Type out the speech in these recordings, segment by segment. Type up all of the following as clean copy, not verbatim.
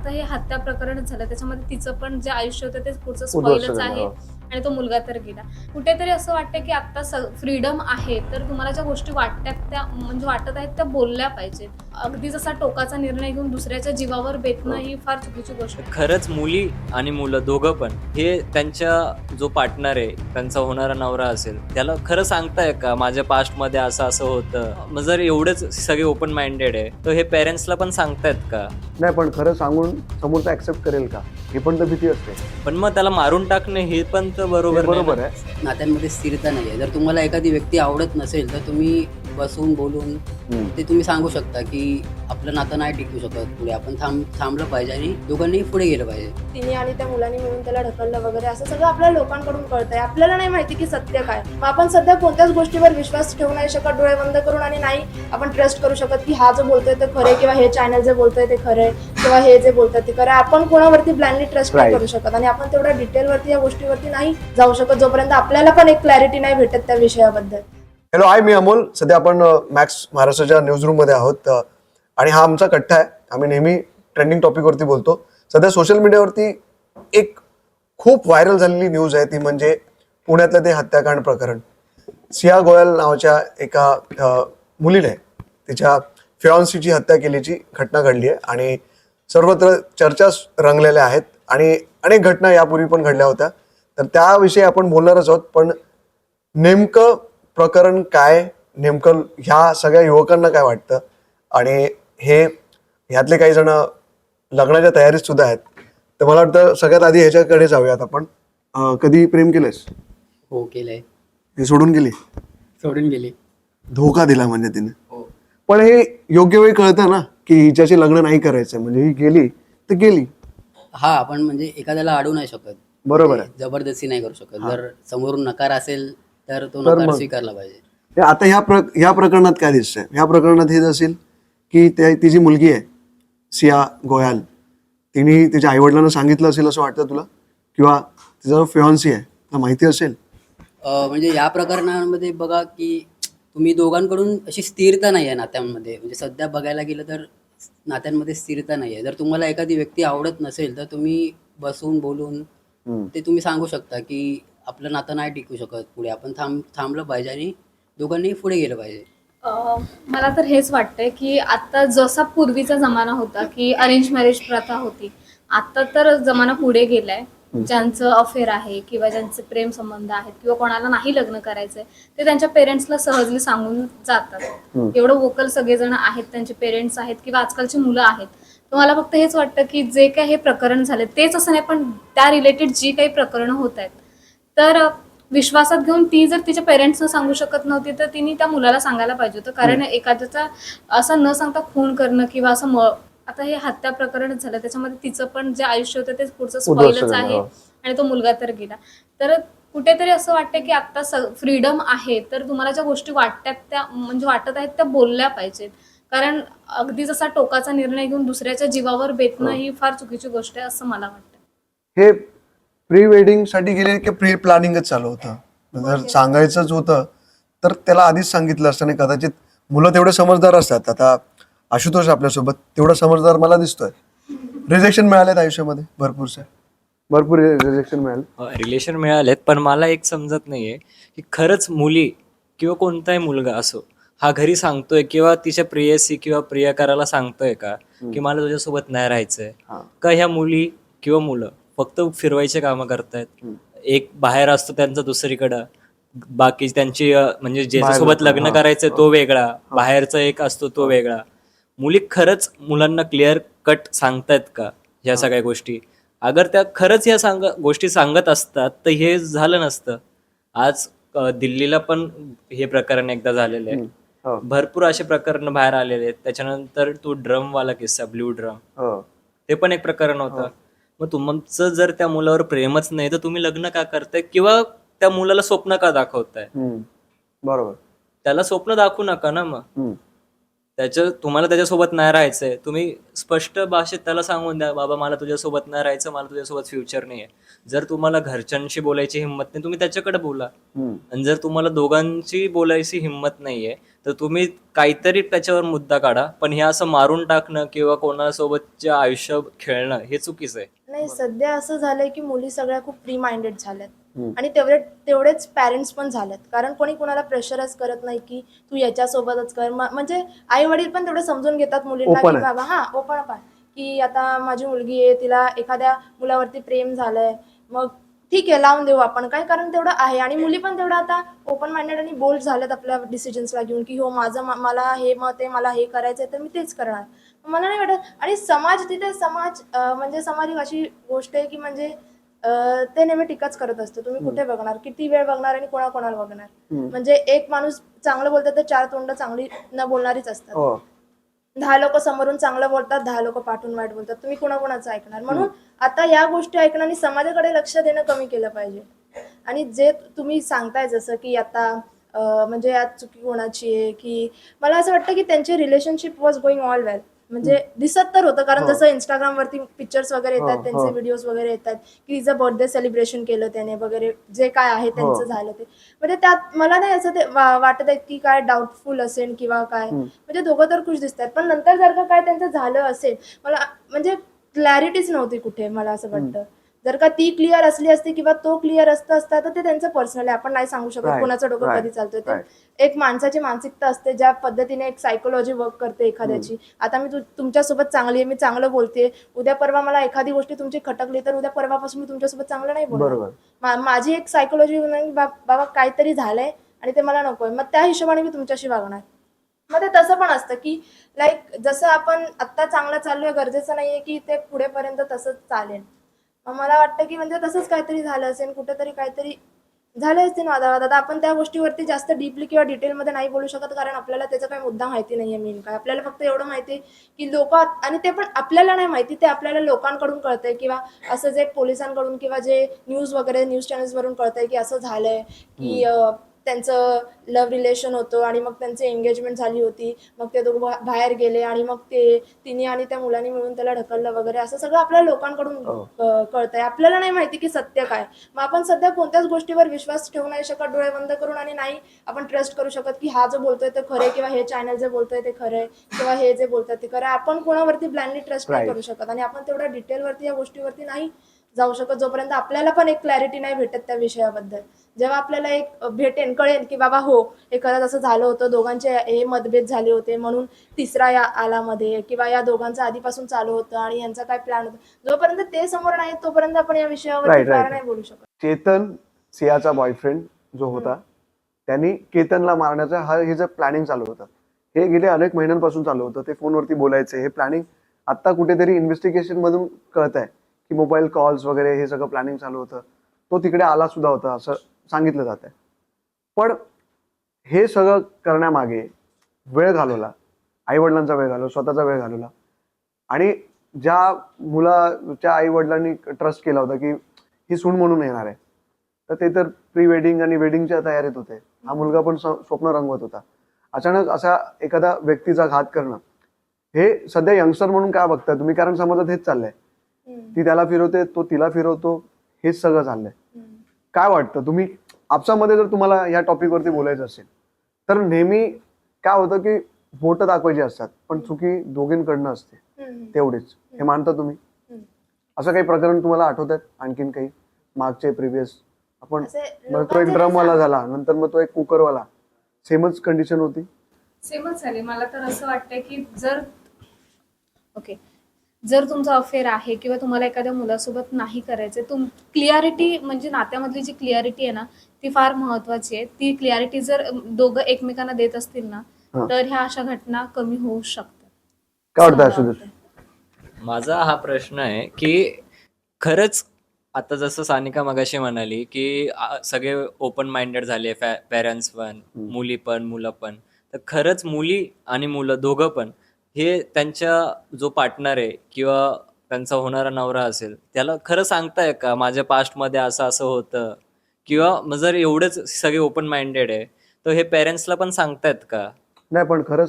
आता हे हत्या प्रकरणच झालं, त्याच्यामध्ये तिचं पण जे आयुष्य होतं ते पुढचं स्पॉइलच आहे आणि तो मुलगा तर गेला. कुठेतरी असं वाटतं की आता फ्रीडम आहे, तर तुम्हाला ज्या गोष्टी वाटतात त्या म्हणजे वाटत आहेत त्या बोलल्या पाहिजेत. अगदी जसा टोकाचा निर्णय घेऊन दुसऱ्याच्या जीवावर बेतणं ही फार चुकीची गोष्ट आहे. खरंच मुली आणि मुलं दोघं पण हे त्यांच्या जो पार्टनर आहे, त्यांचा होणारा नवरा असेल, त्याला खरं सांगताय का माझ्या पास्टमध्ये असं असं होतं? मग जर एवढेच सगळे ओपन माइंडेड आहे, तर हे पेरेंट्सला पण सांगतायत का? नाही, पण खरं सांगून समोरचा ऍक्सेप्ट करेल का, ही पण तर भीती असते. पण मग त्याला मारून टाकणे हे पण तर हे बरोबर नाही बरोबर ना. आहे. नात्यांमध्ये स्थिरता नाही आहे. जर तुम्हाला एखादी व्यक्ती आवडत नसेल तर तुम्ही बसून बोलून ते तुम्ही सांगू शकता की आपलं नातं नाही टिकू शकत पुढे, आपण थांबलं पाहिजे आणि दोघांनीही पुढे गेलं पाहिजे. तिने आणि त्या मुलांनी मिळून त्याला ढकललं वगैरे असं सगळं आपल्या लोकांकडून कळतंय. आपल्याला नाही माहिती की सत्य काय. मग आपण सध्या कोणत्याच गोष्टीवर विश्वास ठेवू नाही शकत डोळे बंद करून, आणि नाही आपण ट्रस्ट करू शकत की हा जो बोलतोय ते खरे, किंवा हे चॅनल जे बोलतोय ते खरे, किंवा हे जे बोलतोय ते खरं. आपण कोणावरती ब्लाइंडली ट्रस्ट नाही करू शकत, आणि आपण तेवढ्या डिटेलवरती या गोष्टीवरती नाही जाऊ शकत जोपर्यंत आपल्याला पण एक क्लॅरिटी नाही भेटत त्या विषयाबद्दल. हॅलो, मी अमोल. सध्या आपण मॅक्स महाराष्ट्राच्या न्यूज रूम मध्ये आहोत आणि हा आमचा कट्टा आहे. आम्ही नेहमी ट्रेंडिंग टॉपिकवरती बोलतो. सध्या सोशल मीडियावरती एक खूप व्हायरल झालेली न्यूज आहे, ती म्हणजे पुण्यातलं ते हत्याकांड प्रकरण. सिया गोयल नावाच्या एका मुलीने तिच्या फियॉन्सीची हत्या केल्याची घटना घडली आहे आणि सर्वत्र चर्चा रंगलेल्या आहेत आणि अनेक घटना यापूर्वी पण घडल्या होत्या. तर त्याविषयी आपण बोलणारच आहोत. पण नेमकं प्रकरण काय, नेमकं ह्या सगळ्या युवकांना काय वाटतं, आणि ह्यातले काही जण लग्नाच्या तयारीत सुद्धा आहेत. तर मला वाटतं सगळ्यात आधी ह्याच्याकडे जाऊयात आपण. कधी प्रेम केलंयस? हो, केलंय. हे सोडून गेली, सोडून गेली. धोका दिला म्हणजे तिने. हो. पण हे योग्य वेळी कळतं ना की हिच्याशी लग्न नाही करायचं, म्हणजे ही गेली तर गेली. हा, आपण म्हणजे एखाद्याला अडवू नाही शकत. बरोबर आहे. जबरदस्ती नाही करू शकत. जर समोरून नकार असेल तर तो तर नकार मग स्वीकारला पाहिजे. हे आता ह्या प्रकरणात काय दिसतंय? ह्या प्रकरणात हे असेल की तिची मुलगी आहे सिया गोयल, तिने तिच्या आईवडिलांना सांगितलं असेल असं वाटतं तुला, किंवा तिचा जो फियॉन्सी आहे तुला माहिती असेल? म्हणजे या प्रकरणामध्ये बघा की तुम्ही दोघांकडून अशी स्थिरता नाही आहे नात्यांमध्ये. म्हणजे सध्या बघायला गेलं तर नात्यांमध्ये स्थिरता नाही आहे. जर तुम्हाला एखादी व्यक्ती आवडत नसेल तर तुम्ही बसून बोलून ते तुम्ही सांगू शकता की आपलं नातं नाही टिकू शकत पुढे, आपण थांबलं पाहिजे आणि दोघांनीही पुढे गेलं पाहिजे. मला तर हेच वाटतंय की आता जसा पूर्वीचा जमाना होता की अरेंज मॅरेज प्रथा होती, आता तर जमाना पुढे गेलाय. ज्यांचं अफेअर आहे किंवा ज्यांचे प्रेम संबंध आहेत किंवा कोणाला नाही लग्न करायचंय ते त्यांच्या पेरेंट्सला सहजली सांगून जातात. एवढं वोकल सगळेजण आहेत, त्यांचे पेरेंट्स आहेत किंवा आजकालची मुलं आहेत. तर मला फक्त हेच वाटतं की जे काही हे प्रकरण झाले तेच असं नाही, पण त्या रिलेटेड जी काही प्रकरणं होत आहेत तर विश्वासात घेऊन ती जर तिच्या पेरेंट्सना सांगू शकत नव्हती तर तिने त्या मुलाला सांगायला पाहिजे होतं. कारण एखाद्याचा असं न सांगता खून करणं किंवा असं आता हे हत्या प्रकरणच झालं, त्याच्यामध्ये तिचं पण जे आयुष्य होतं ते पुढचं स्पॉइलच आहे आणि तो मुलगा तर गेला. तर कुठेतरी असं वाटतं की आता फ्रीडम आहे, तर तुम्हाला ज्या गोष्टी वाटतात त्या म्हणजे वाटत आहेत त्या बोलल्या पाहिजेत. कारण अगदी जसा टोकाचा निर्णय घेऊन दुसऱ्याच्या जीवावर बेतणं ही फार चुकीची गोष्ट आहे असं मला वाटतं. हे प्री वेडिंग साठी गेले की प्री प्लॅनिंगच चालू होतं? जर सांगायचंच होतं तर त्याला आधीच सांगितलं असतं. आणि कदाचित मुलं तेवढे समजदार असतात. आता आशुतोष आपल्यासोबत तेवढा समजदार मला दिसतोय. रिजेक्शन मिळालेत आयुष्यामध्ये भरपूर रिजेक्शन मिळाले. रिलेशन मिळालेत, पण मला एक समजत नाहीये की खरंच मुली किंवा कोणताही मुलगा असो हा घरी सांगतोय किंवा तिच्या प्रेयसी किंवा प्रियकराला सांगतोय का की मला तुझ्यासोबत नाही राहायचंय, का ह्या मुली किंवा मुलं फक्त फिरवायचे कामं करतायत. एक बाहेर असतो त्यांचा दुसरीकडं, बाकी त्यांची म्हणजे ज्याच्यासोबत लग्न करायचंय तो वेगळा, बाहेरचा एक असतो तो वेगळा. मुली खरंच मुलांना क्लिअर कट सांगतायत का ह्या सगळ्या गोष्टी? अगर त्या खरंच या गोष्टी सांगत असतात तर हे झालं नसतं. आज दिल्लीला पण हे प्रकरण एकदा झालेलं आहे. भरपूर असे प्रकरण बाहेर आलेले आहेत. त्याच्यानंतर तो ड्रमवाला किस्सा, ब्ल्यू ड्रम, ते पण एक प्रकरण होतं. मग तुमचं जर त्या मुलावर प्रेमच नाही तर तुम्ही लग्न का करताय किंवा त्या मुलाला स्वप्न का दाखवताय? बरोबर. त्याला स्वप्न दाखवू नका ना. मग तुम्हाला त्याच्यासोबत नाही राहायचंय, तुम्ही स्पष्ट भाषेत त्याला सांगून द्या, बाबा मला तुझ्यासोबत नाही राहायचं, मला तुझ्यासोबत फ्युचर नाही आहे. जर तुम्हाला घरच्यांशी बोलायची हिंमत नाही, तुम्ही त्याच्याकडे बोला. आणि जर तुम्हाला दोघांची बोलायची हिंमत नाहीये, तर तुम्ही काहीतरी त्याच्यावर मुद्दा काढा. पण हे असं मारून टाकणं किंवा कोणासोबतचे आयुष्य खेळणं हे चुकीचं आहे. नाही, सध्या असं झालंय की मुली सगळ्या खूप फ्री माइंडेड झाल्यात आणि तेवढेच पॅरेंट्स पण झालेत. कारण कोणी कोणाला प्रेशरच करत नाही की तू याच्यासोबतच कर. म्हणजे आई वडील पण तेवढे समजून घेतात मुलींना Open की आहे. बाबा हा ओपन पण की आता माझी मुलगी आहे, तिला एखाद्या मुलावरती प्रेम झालंय, मग ठीक आहे लावून देऊ आपण काय, कारण तेवढं आहे. आणि मुली पण तेवढं आता ओपन माइंडेड आणि बोल्ड झाल्यात आपल्या डिसिजन्सला घेऊन की हो मला हे मत आहे, मला हे करायचंय तर मी तेच करणार. मला नाही वाटत. आणि समाज म्हणजे समाज एक अशी गोष्ट आहे की म्हणजे ते नेहमी टीकाच करत असतो. तुम्ही कुठे बघणार, किती वेळ बघणार आणि कोणाकोणाला बघणार. म्हणजे एक माणूस चांगलं बोलतात तर 4 तोंड चांगली न बोलणारीच असतात. हो 10 लोक समोरून चांगलं बोलतात, 10 लोक पाठून वाईट बोलतात. तुम्ही कोणाकोणाचं ऐकणार. म्हणून आता या गोष्टी ऐकणं आणि समाजाकडे लक्ष देणं कमी केलं पाहिजे. आणि जे तुम्ही सांगताय जसं की आता म्हणजे आज चुकी कोणाची आहे, की मला असं वाटतं की त्यांचे रिलेशनशिप वॉज गोइंग ऑल वेल. म्हणजे दिसत तर होतं, कारण जसं Instagram वरती पिक्चर्स वगैरे येतात, त्यांचे व्हिडिओज वगैरे येतात की तिचं बर्थडे सेलिब्रेशन केलं त्याने वगैरे, जे काय आहे त्यांचं झालं ते. म्हणजे त्यात मला नाही असं ते वाटत आहे की काय डाऊटफुल असेल किंवा काय. म्हणजे दोघं तर खुश दिसतात, पण नंतर जर का काय त्यांचं झालं असेल, मला म्हणजे क्लॅरिटीच नव्हती कुठे. मला असं वाटतं जर का ती क्लिअर असली असती किंवा तो क्लिअर असता तर ते त्यांचं पर्सनल आहे. आपण नाही सांगू शकत कोणाचं डोकं कधी चालतंय ते. एक माणसाची मानसिकता असते, ज्या पद्धतीने एक सायकोलॉजी वर्क करते एखाद्याची. आता मी तुमच्यासोबत चांगली आहे, मी चांगलं बोलते, उद्या परवा मला एखादी गोष्ट तुमची खटकली तर उद्या परवापासून मी तुमच्यासोबत चांगलं नाही बोलणार. माझी एक सायकोलॉजी बाबा काहीतरी झालंय आणि ते मला नकोय, मग त्या हिशोबाने मी तुमच्याशी वागणार. मग ते तसं पण असतं की लाईक जसं आपण आत्ता चांगलं चाललोय गरजेचं नाहीये की ते पुढेपर्यंत तसंच चालेल. मग मला वाटतं की म्हणजे तसंच काहीतरी झालं असेल, कुठेतरी काहीतरी झाले असतील वादावाद. आता आपण त्या गोष्टीवरती जास्त डीपली किंवा डिटेलमध्ये नाही बोलू शकत, कारण आपल्याला त्याचा काही मुद्दा माहिती नाहीये मेन काय. आपल्याला फक्त एवढं माहिती आहे की लोक, आणि ते पण आपल्याला नाही माहिती, ते आपल्याला लोकांकडून कळतंय किंवा असं जे पोलिसांकडून किंवा जे न्यूज वगैरे न्यूज चॅनल्सवरून कळतंय की असं झालंय की त्यांचं लव्ह रिलेशन होतं आणि मग त्यांची एंगेजमेंट झाली होती, मग ते दोघं बाहेर गेले आणि मग तिने आणि त्या मुलांनी मिळून त्याला ढकललं वगैरे. असं सगळं आपल्याला लोकांकडून कळतंय. आपल्याला नाही माहिती की सत्य काय. मग आपण सध्या कोणत्याच गोष्टीवर विश्वास ठेवू नाही शकत डोळे बंद करून, आणि नाही आपण ट्रस्ट करू शकत की हा जो बोलतोय ते खरंय किंवा हे चॅनल जे बोलतोय ते खरंय किंवा हे जे बोलतोय ते खरंय. आपण कोणावरती ब्लाइंडली ट्रस्ट नाही करू शकत आणि आपण तेवढ्या डिटेलवरती या गोष्टीवरती नाही जाऊ शकत जोपर्यंत आपल्याला पण एक क्लॅरिटी नाही भेटत त्या विषयाबद्दल. जेव्हा आपल्याला एक भेटेन, कळेल की बाबा हो हे खरंच असं झालं होतं, दोघांचे हे मतभेद झाले होते म्हणून तिसरा या आला मध्ये, किंवा या दोघांचं आधीपासून चालू होतं आणि यांचा काय प्लॅन होता, जोपर्यंत ते समोर नाही तोपर्यंत आपण या विषयावर फार नाही बोलू शकत. चेतन सियाचा बॉयफ्रेंड जो होता त्यांनी केतनला मारण्याचा हे जे प्लॅनिंग चालू होतं हे गेले अनेक महिन्यांपासून चालू होतं. ते फोनवरती बोलायचे, हे प्लॅनिंग आता कुठेतरी इन्व्हेस्टिगेशन मधून कळत आहे की मोबाईल कॉल्स वगैरे हे सगळं प्लॅनिंग चालू होतं. तो तिकडे आला सुद्धा होता असं सांगितलं जात आहे. पण हे सगळं करण्यामागे वेळ घालवला, आई वडिलांचा वेळ घालवला, स्वतःचा वेळ घालवला, आणि ज्या मुलाच्या आई वडिलांनी ट्रस्ट केला होता की ही सून म्हणून येणार आहे, तर ते तर प्री वेडिंग आणि वेडिंगच्या तयारीत होते. हा मुलगा पण स्वप्न रंगवत होता. अचानक असा एखादा व्यक्तीचा घात करणं, हे सध्या यंगस्टर म्हणून काय बघताय तुम्ही, कारण समाजात हेच चाललंय. ती त्याला फिरवते, तो तिला फिरवतो, हेच सगळं चाललंय. काय वाटतं तुम्ही आपसामध्ये जर तुम्हाला या टॉपिकवरती बोलायचं असेल तर नेहमी काय होतं की बोटं दाखवायची असतात पण चुकी दोघींकडनं असते, तेवढीच. हे मानता तुम्ही? असं काही प्रकरण तुम्हाला आठवत आहेत आणखीन काही मागचे प्रिव्हियस? आपण तो एक ड्रमवाला झाला, नंतर मग तो एक कुकरवाला, सेमच कंडिशन होती? सेमच झाली. मला तर असं वाटतंय की जर तुमचा अफेअर आहे किंवा तुम्हाला एखाद्या मुलासोबत नाही करायचं, क्लिअरिटी म्हणजे नात्यामधली जी क्लिअरिटी आहे ना ती फार महत्वाची आहे. ती क्लिअरिटी जर दोघं एकमेकांना देत असतील ना तर ह्या अशा घटना कमी होऊ शकतात. काय वाटतं आशुतोष? माझा हा प्रश्न आहे की खरंच आता जसं सानिका मगाशी म्हणाली की सगळे ओपन माइंडेड झाले, पेरेंट्स पण, मुली पण, मुलं पण. तर खरंच मुली आणि मुलं दोघं पण हे त्यांच्या जो पार्टनर आहे किंवा त्यांचा होणारा नवरा असेल त्याला खरं सांगताय का माझ्या पास्टमध्ये असं असं होतं, किंवा जर एवढंच सगळे ओपन माइंडेड आहे तर हे पेरेंट्सला पण सांगतायत का? नाही, पण खरं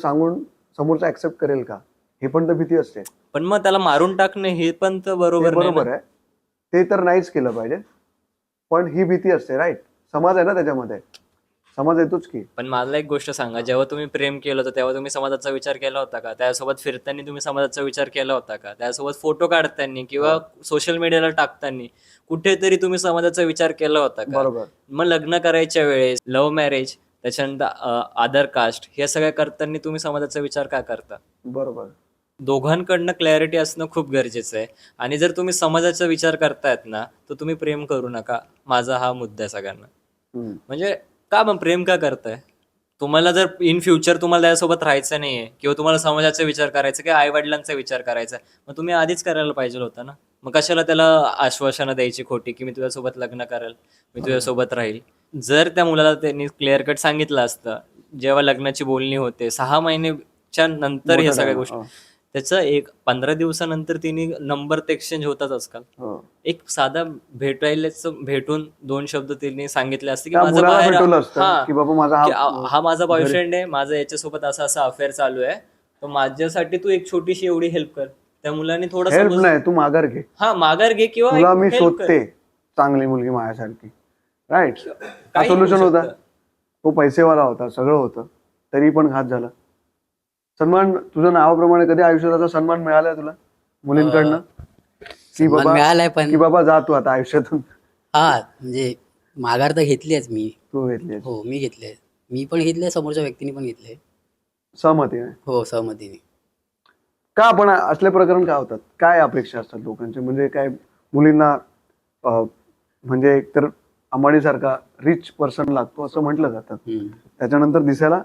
समोरचा ऍक्सेप्ट करेल का, हे पण तर भीती असते. पण मग त्याला मारून टाकणे हे पण तर ते बरोबर नाही बरोबर ना. आहे, ते तर नाहीच केलं पाहिजे, पण ही भीती असते. राईट, समाज आहे ना त्याच्यामध्ये, समाज येतोच की. पण मला एक गोष्ट सांगा, जेव्हा तुम्ही प्रेम केलं होतं तेव्हा तुम्ही समाजाचा विचार केला होता का? त्यासोबत फिरताना तुम्ही समाजाचा विचार केला होता का? त्यासोबत फोटो काढताना किंवा सोशल मीडियाला टाकताना कुठेतरी तुम्ही समाजाचा विचार केला होता का? बरोबर. मग लग्न करायच्या वेळेस लव्ह मॅरेज, त्याच्यानंतर आधार कास्ट, हे सगळं करताना तुम्ही समाजाचा विचार का करता? बरोबर. दोघांकडनं क्लॅरिटी असणं खूप गरजेचं आहे. आणि जर तुम्ही समाजाचा विचार करतायत ना, तर तुम्ही प्रेम करू नका. माझा हा मुद्दा आहे सगळ्यांना. हम्म. म्हणजे का मग प्रेम का करताय? तुम्हाला जर इन फ्युचर तुम्हाला त्यासोबत राहायचं नाहीये किंवा तुम्हाला समाजाचा विचार करायचा किंवा आई वडिलांचा विचार करायचा, मग तुम्ही आधीच करायला पाहिजे होतं ना. मग कशाला त्याला आश्वासनं द्यायची खोटी की मी तुझ्यासोबत लग्न करेल, मी तुझ्यासोबत राहील. जर त्या मुलाला त्यांनी क्लिअर कट सांगितलं असतं, जेव्हा लग्नाची बोलणी होते 6 महिन्याच्या नंतर ह्या सगळ्या गोष्टी, त्याचं 15 दिवसानंतर तिने नंबर एक्सचेंज होतात आजकाल. एक साधा भेटून 2 शब्द तिने सांगितले असते की त्या माझा मुलाला बाहेर भेटवलं असतं हा, की बाबा माझा की हा हा माझा बॉयफ्रेंड आहे, माझा याच्यासोबत असा असा अफेअर चालू आहे, तर माझ्यासाठी तू एक छोटीशी एवढी हेल्प कर. त्या मुलाने थोडं हेल्प नाही, तू माघार घे, हा माघार घे किंवा तुला एक मी help कर. शोधते चांगली मुलगी माझ्यासारखी. राईट, हा काही सोल्युशन होऊ होता. शकतं. तो पैसेवाला होता, सगळं होतं, तरी पण घात झाला. सन्मान, तुझ्या नावाप्रमाणे कधी आयुष्यात असा सन्मान मिळालाय तुला मुलींकडनं की सन्मान बाबा, मिळालाय पण की बाबा जा तू आता आयुष्यातून? हा म्हणजे माघार तर घेतलीच मी. तू घेतली हो, मी घेतले. मी पण घेतले, समोरच्या व्यक्तीने पण घेतले. सहमतीने? हो, सहमतीने. का आपण असले प्रकरण का होतात? काय अपेक्षा असतात लोकांचे? म्हणजे काय मुलींना म्हणजे एकतर अंबानीसारखा रिच पर्सन लागतो असं म्हटलं जातं, त्याच्यानंतर दिसायला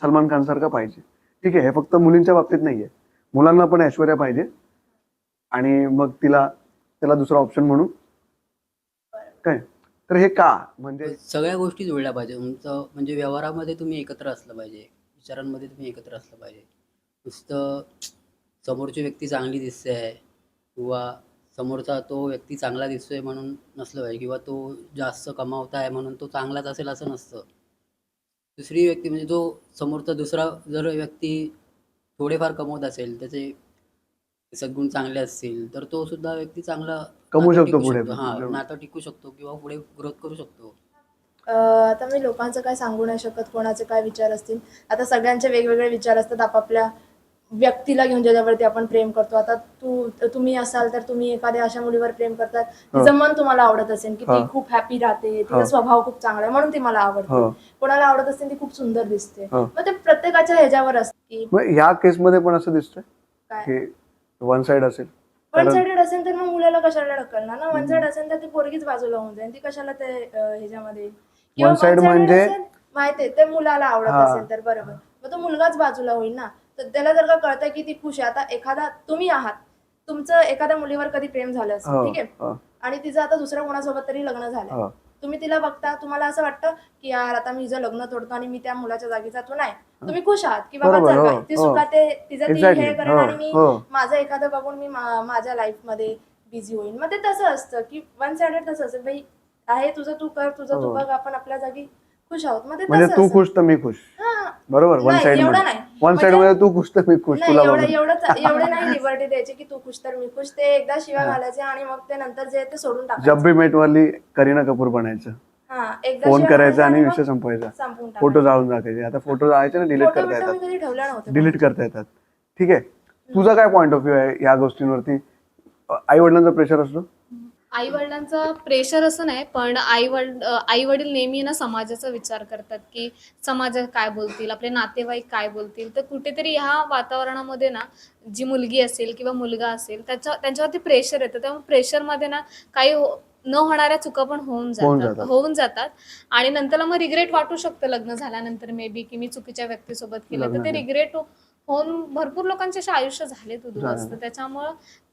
सलमान खान सारखा पाहिजे. ठीक आहे, हे फक्त मुलींच्या बाबतीत नाहीये, मुलांना पण ऐश्वर्या पाहिजे आणि मग त्याला दुसरा ऑप्शन म्हणून काय. तर हे का, म्हणजे सगळ्या गोष्टी जुळल्या पाहिजे. तुमचं म्हणजे व्यवहारामध्ये तुम्ही एकत्र असलं पाहिजे, विचारांमध्ये तुम्ही एकत्र असलं पाहिजे. नुसतं समोरची व्यक्ती चांगली दिसते आहे किंवा समोरचा तो व्यक्ती चांगला दिसतोय म्हणून नसलं पाहिजे किंवा तो जास्त कमावता आहे म्हणून तो चांगलाच असेल असं नसतं. दुसरी व्यक्ती म्हणजे जो समोरचा दुसरा जर व्यक्ती थोडेफार कमवत असेल, त्याचे सद्गुण चांगले असतील, तर तो सुद्धा व्यक्ती चांगला कमवू नातं शकतो टिकू पुढे. शकतो. हा, नातं टिकू शकतो किंवा पुढे ग्रोथ करू शकतो. आता मी लोकांचं काय सांगू नाही शकत, कोणाचे काय विचार असतील. आता सगळ्यांचे वेगवेगळे विचार असतात आपापल्या व्यक्तीला घेऊन, ज्याच्यावरती आपण प्रेम करतो. आता तुम्ही असाल तर तुम्ही एखाद्या अशा मुलीवर प्रेम करतात, तिचं मन तुम्हाला आवडत असेल की ती खूप हॅपी राहते, तिचा स्वभाव खूप चांगला आहे म्हणून ती मला आवडते. कोणाला आवडत असेल ती खूप सुंदर दिसते. मग ते प्रत्येकाच्या ह्याच्यावर असते की मग ह्या केसमध्ये पण असं दिसतंय काय. की वन साइड असेल. वन साइडेड असेल तर मग मुलाला कशाला ढकलणार ना. वन साइड असेल तर ती पोरगीच बाजूला होऊन जाईल, ती कशाला ते ह्याच्यामध्ये. किंवा One side one-sided म्हणजे? असेल, माहितीये ते मुलाला आवडत असेल तर बरोबर, मग तो मुलगाच बाजूला होईल ना. तर त्याला जर का कळतंय की ती खुश आहे, आता एखादा तुम्ही आहात, तुमचं एखाद्या मुलीवर कधी प्रेम झालं असेल, ठीक आहे, आणि तिचं आता दुसऱ्या कोणासोबत तरी लग्न झालं, तुम्ही तिला बघता, तुम्हाला असं वाटतं की यार आता मी हिचं लग्न तोडतो आणि मी त्या मुलाच्या जागी जातो. नाही, तुम्ही खुश आहात की बाबा चल बाई, ती सुखात आहे, तिचं ती हे करेल आणि मी माझं एखादं बघून मी माझ्या लाईफ मध्ये बिझी होईल. मग ते तसं असतं की वन साइडेड तसं असेल, बाई आहे तुझं तू कर, तुझं तू बघ, आपण आपल्या जागी खुश आहोत. मग ते म्हणजे तसं तू असतं. खुश तर मी खुश, हा. बरोबर. वन नाही, साइड एवढं मध्ये, नाही. वन साइड म्हणजे- मध्ये तू खुश तर मी खुश, नाही, तुला एवढे नाही लिबर्टी द्यायची की तू खुश तर मी खुश. ते एकदा शिव्या घालायचे आणि मग ते नंतर जे ते सोडून टाकायचं. जब बी मेट वाली करीना कपूर बनायचं, हा, एकदा फोन शिव्या करायचा आणि घालायच्या विषय मग संपवायचा, संपवून टाकायचं. फोटो जाळून टाकायचे. आता फोटो जायचे ना, डिलीट फोटो करता बिटो मी येतात, कधी ठेवल्या नव्हत्या. डिलीट करता येतात. ठीक आहे, तुझा काय पॉइंट ऑफ व्ह्यू आहे या गोष्टींवरती? आई वडिलांचा प्रेशर असतो? आई वडिलांचा प्रेशर असं नाही, पण आई वडील नेहमी ना समाजाचा विचार करतात की समाज काय बोलतील, आपले नातेवाईक काय बोलतील. तर कुठेतरी ह्या वातावरणामध्ये ना जी मुलगी असेल किंवा मुलगा असेल त्यांच्यावरती प्रेशर येतं. त्यामुळे प्रेशरमध्ये ना काही न होणाऱ्या चुका पण होऊन जातात आणि नंतरला मग रिग्रेट वाटू शकतं लग्न झाल्यानंतर मे बी की मी चुकीच्या व्यक्तीसोबत केलं. तर ते रिग्रेट होऊन भरपूर लोकांचे असे आयुष्य झाले उद्ध्वस्त. त्याच्यामुळं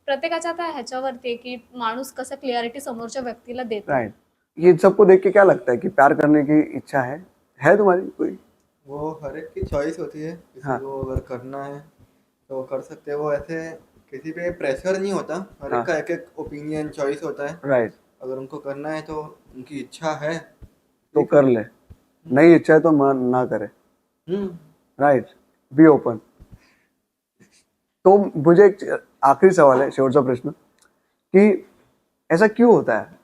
प्रत्येकाच्या आता ह्याच्यावरती आहे की माणूस कसं क्लिअरिटी समोरच्या व्यक्तीला देतो. राइट, ये सबको देख के क्या लगता है कि प्यार करने की इच्छा है तुम्हारी कोई? वो हर एक की चॉइस होती है, किसी को अगर करना है तो वो कर सकते हैं. वो ऐसे किसी पे प्रेशर नहीं होता, हर एक का एक एक ओपिनियन चॉइस होता है. राइट, अगर उनको करना है तो उनकी इच्छा है तो कर ले, नहीं इच्छा है तो ना करे. Right, be open. तो मुझे एक आखिरी सवाल है, शेवटचा प्रश्न, कि ऐसा क्यों होता है,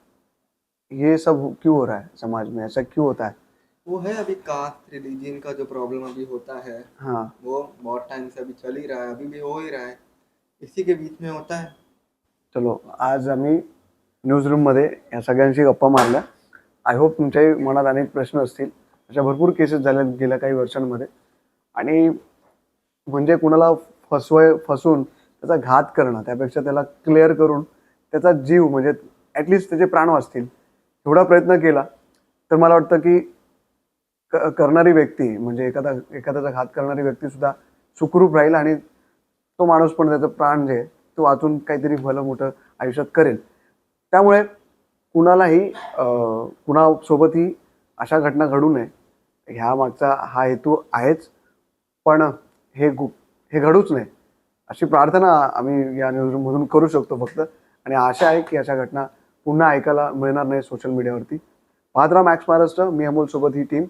ये सब क्यों हो रहा है समाज में, ऐसा क्यों होता है? वो है अभी कास्ट रिलीजन का जो प्रॉब्लम अभी होता है, हाँ, वो बहुत टाइम से अभी चल ही रहा है, अभी भी हो ही रहा है, इसी के बीच में होता है. चलो आज आम्ही न्यूजरूममध्ये या सगळ्यांशी गप्पा मारल्या. आय होप तुमच्याही मनात अनेक प्रश्न असतील. अशा भरपूर केसेस झाल्या गेल्या काही वर्षांमध्ये, आणि म्हणजे कुणाला फसवून त्याचा घात करणं, त्यापेक्षा त्याला क्लिअर करून त्याचा जीव म्हणजे ॲटलिस्ट त्याचे प्राण वाचतील एवढा प्रयत्न केला तर मला वाटतं की करणारी व्यक्ती म्हणजे एखाद्याचा घात करणारी व्यक्तीसुद्धा सुखरूप राहील, आणि तो माणूस पण त्याचं प्राण जे आहे तो वाचून काहीतरी भलं मोठं आयुष्यात करेल. त्यामुळे कुणालाही कुणासोबतही अशा घटना घडू नये ह्या मागचा हा हेतू आहेच, पण हे घडूच नये अशी प्रार्थना आम्ही या न्यूजरूममधून करू शकतो फक्त. आणि आशा आहे की अशा घटना पुन्हा ऐकायला मिळणार नाही सोशल मीडियावरती. पाहत राहा मॅक्स महाराष्ट्र. मी अमोल सोबत ही टीम.